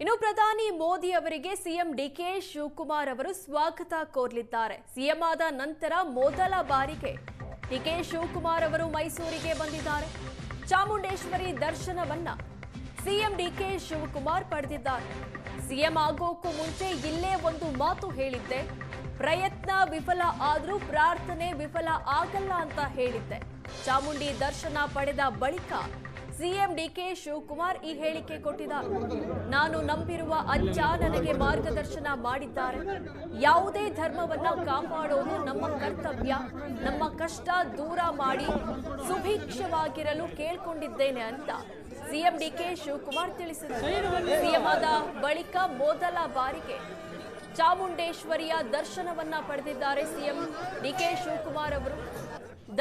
ಇನ್ನು ಪ್ರಧಾನಿ ಮೋದಿ ಅವರಿಗೆ ಸಿಎಂ ಡಿಕೆ ಶಿವಕುಮಾರ್ ಅವರು ಸ್ವಾಗತ ಕೋರಲಿದ್ದಾರೆ. ಸಿಎಂ ಆದ ನಂತರ ಮೊದಲ ಬಾರಿಗೆ ಡಿಕೆ ಶಿವಕುಮಾರ್ ಅವರು ಮೈಸೂರಿಗೆ ಬಂದಿದ್ದಾರೆ. ಚಾಮುಂಡೇಶ್ವರಿ ದರ್ಶನವನ್ನ ಸಿಎಂ ಡಿಕೆ ಶಿವಕುಮಾರ್ ಪಡೆದಿದ್ದಾರೆ. ಸಿಎಂ ಆಗೋಕ್ಕೂ ಮುಂಚೆ ಇಲ್ಲೇ ಒಂದು ಮಾತು ಹೇಳಿದ್ದೆ, ಪ್ರಯತ್ನ ವಿಫಲ ಆದ್ರೂ ಪ್ರಾರ್ಥನೆ ವಿಫಲ ಆಗಲ್ಲ ಅಂತ ಹೇಳಿದ್ದೆ. ಚಾಮುಂಡಿ ದರ್ಶನ ಪಡೆದ ಬಳಿಕ ಸಿಎಂ ಡಿಕೆ ಶಿವಕುಮಾರ್ ಈ ಹೇಳಿಕೆ ಕೊಟ್ಟಿದ್ದಾರೆ. ನಾನು ನಂಬಿರುವ ಅಜ್ಜ ನನಗೆ ಮಾರ್ಗದರ್ಶನ ಮಾಡಿದ್ದಾರೆ. ಯಾವುದೇ ಧರ್ಮವನ್ನ ಕಾಪಾಡೋದು ನಮ್ಮ ಕರ್ತವ್ಯ. ನಮ್ಮ ಕಷ್ಟ ದೂರ ಮಾಡಿ ಸುಭಿಕ್ಷವಾಗಿರಲು ಕೇಳ್ಕೊಂಡಿದ್ದೇನೆ ಅಂತ ಸಿಎಂ ಡಿಕೆ ಶಿವಕುಮಾರ್ ತಿಳಿಸಿದ್ದಾರೆ. ಸಿಎಂ ಆದ ಬಳಿಕ ಮೊದಲ ಬಾರಿಗೆ ಚಾಮುಂಡೇಶ್ವರಿಯ ದರ್ಶನವನ್ನ ಪಡೆದಿದ್ದಾರೆ ಸಿಎಂ ಡಿಕೆ ಶಿವಕುಮಾರ್ ಅವರು.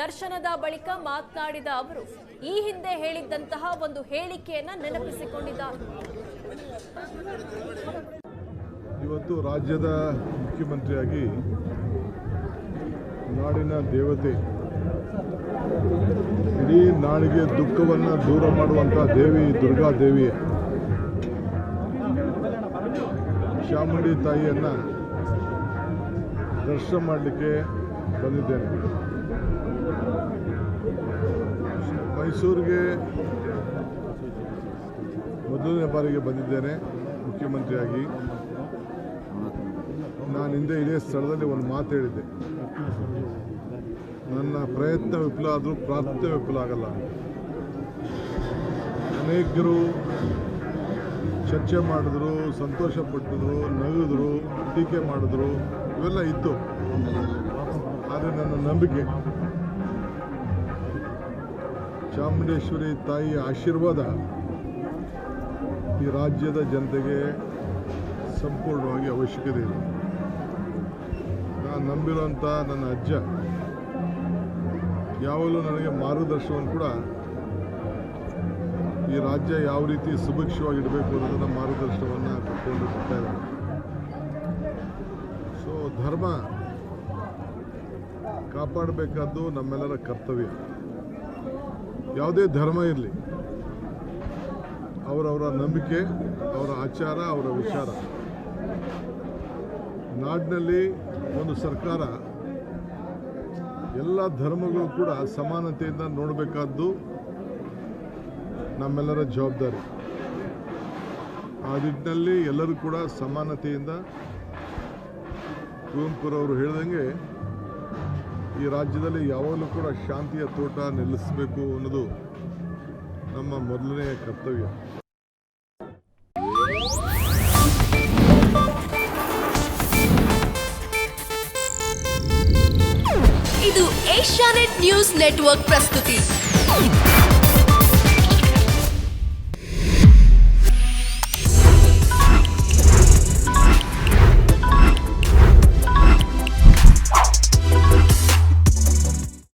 ದರ್ಶನದ ಬಳಿಕ ಮಾತನಾಡಿದ ಅವರು ಈ ಹಿಂದೆ ಹೇಳಿದ್ದಂತಹ ಒಂದು ಹೇಳಿಕೆಯನ್ನ ನೆನಪಿಸಿಕೊಂಡಿದ್ದಾರೆ. ಇವತ್ತು ರಾಜ್ಯದ ಮುಖ್ಯಮಂತ್ರಿಯಾಗಿ ನಾಡಿನ ದೇವತೆ, ಇಡೀ ನಾಡಿಗೆ ದುಃಖವನ್ನು ದೂರ ಮಾಡುವಂಥ ದೇವಿ ದುರ್ಗಾದೇವಿ ಚಾಮುಂಡಿ ತಾಯಿಯನ್ನು ದರ್ಶನ ಮಾಡಲಿಕ್ಕೆ ಬಂದಿದ್ದೇನೆ. ಮೈಸೂರಿಗೆ ಮೊದಲನೇ ಬಾರಿಗೆ ಬಂದಿದ್ದೇನೆ ಮುಖ್ಯಮಂತ್ರಿಯಾಗಿ. ನಾನು ಹಿಂದೆ ಇದೇ ಸ್ಥಳದಲ್ಲಿ ಒಂದು ಮಾತು ಹೇಳಿದ್ದೆ, ನನ್ನ ಪ್ರಯತ್ನ ವಿಫಲ ಆದರೂ ಪ್ರಾರ್ಥನೆ ವಿಫಲ ಆಗಲ್ಲ. ಅನೇಕರು ಚರ್ಚೆ ಮಾಡಿದ್ರು, ಸಂತೋಷಪಟ್ಟಿದ್ರು, ನಗಿದ್ರು, ಟೀಕೆ ಮಾಡಿದ್ರು, ಇವೆಲ್ಲ ಇತ್ತು. ಆದರೆ ನನ್ನ ನಂಬಿಕೆ ಚಾಮುಂಡೇಶ್ವರಿ ತಾಯಿಯ ಆಶೀರ್ವಾದ ಈ ರಾಜ್ಯದ ಜನತೆಗೆ ಸಂಪೂರ್ಣವಾಗಿ ಅವಶ್ಯಕತೆ ಇದೆ. ನಾನು ನಂಬಿರುವಂಥ ನನ್ನ ಅಜ್ಜ ಯಾವಾಗಲೂ ನನಗೆ ಮಾರ್ಗದರ್ಶನವನ್ನು ಕೂಡ ಈ ರಾಜ್ಯ ಯಾವ ರೀತಿ ಸುಭಿಕ್ಷವಾಗಿಡಬೇಕು ಅನ್ನೋದನ್ನು ಮಾರ್ಗದರ್ಶನವನ್ನು ಕೊಟ್ಕೊಂಡು ಬರ್ತಾ ಇದ್ದಾರೆ. ಸೊ ಧರ್ಮ ಕಾಪಾಡಬೇಕಾದ್ದು ನಮ್ಮೆಲ್ಲರ ಕರ್ತವ್ಯ. ಯಾವುದೇ ಧರ್ಮ ಇರಲಿ, ಅವರವರ ನಂಬಿಕೆ, ಅವರ ಆಚಾರ, ಅವರ ವಿಚಾರ. ನಾಡಿನಲ್ಲಿ ಒಂದು ಸರ್ಕಾರ ಎಲ್ಲ ಧರ್ಮಗಳು ಕೂಡ ಸಮಾನತೆಯಿಂದ ನೋಡಬೇಕಾದ್ದು ನಮ್ಮೆಲ್ಲರ ಜವಾಬ್ದಾರಿ. ಆ ನಿಟ್ಟಿನಲ್ಲಿ ಎಲ್ಲರೂ ಕೂಡ ಸಮಾನತೆಯಿಂದ, ಕುವೆಂಪುರವರು ಹೇಳಿದಂಗೆ ಈ ರಾಜ್ಯದಲ್ಲಿ ಯಾವಾಗಲೂ ಕೂಡ ಶಾಂತಿಯ ತೋಟ ನಿಲ್ಲಿಸಬೇಕು ಅನ್ನೋದು ನಮ್ಮ ಮೊದಲನೆಯ ಕರ್ತವ್ಯ. ಇದು ಏಷ್ಯಾನೆಟ್ ನ್ಯೂಸ್ ನೆಟ್ವರ್ಕ್ ಪ್ರಸ್ತುತಿ.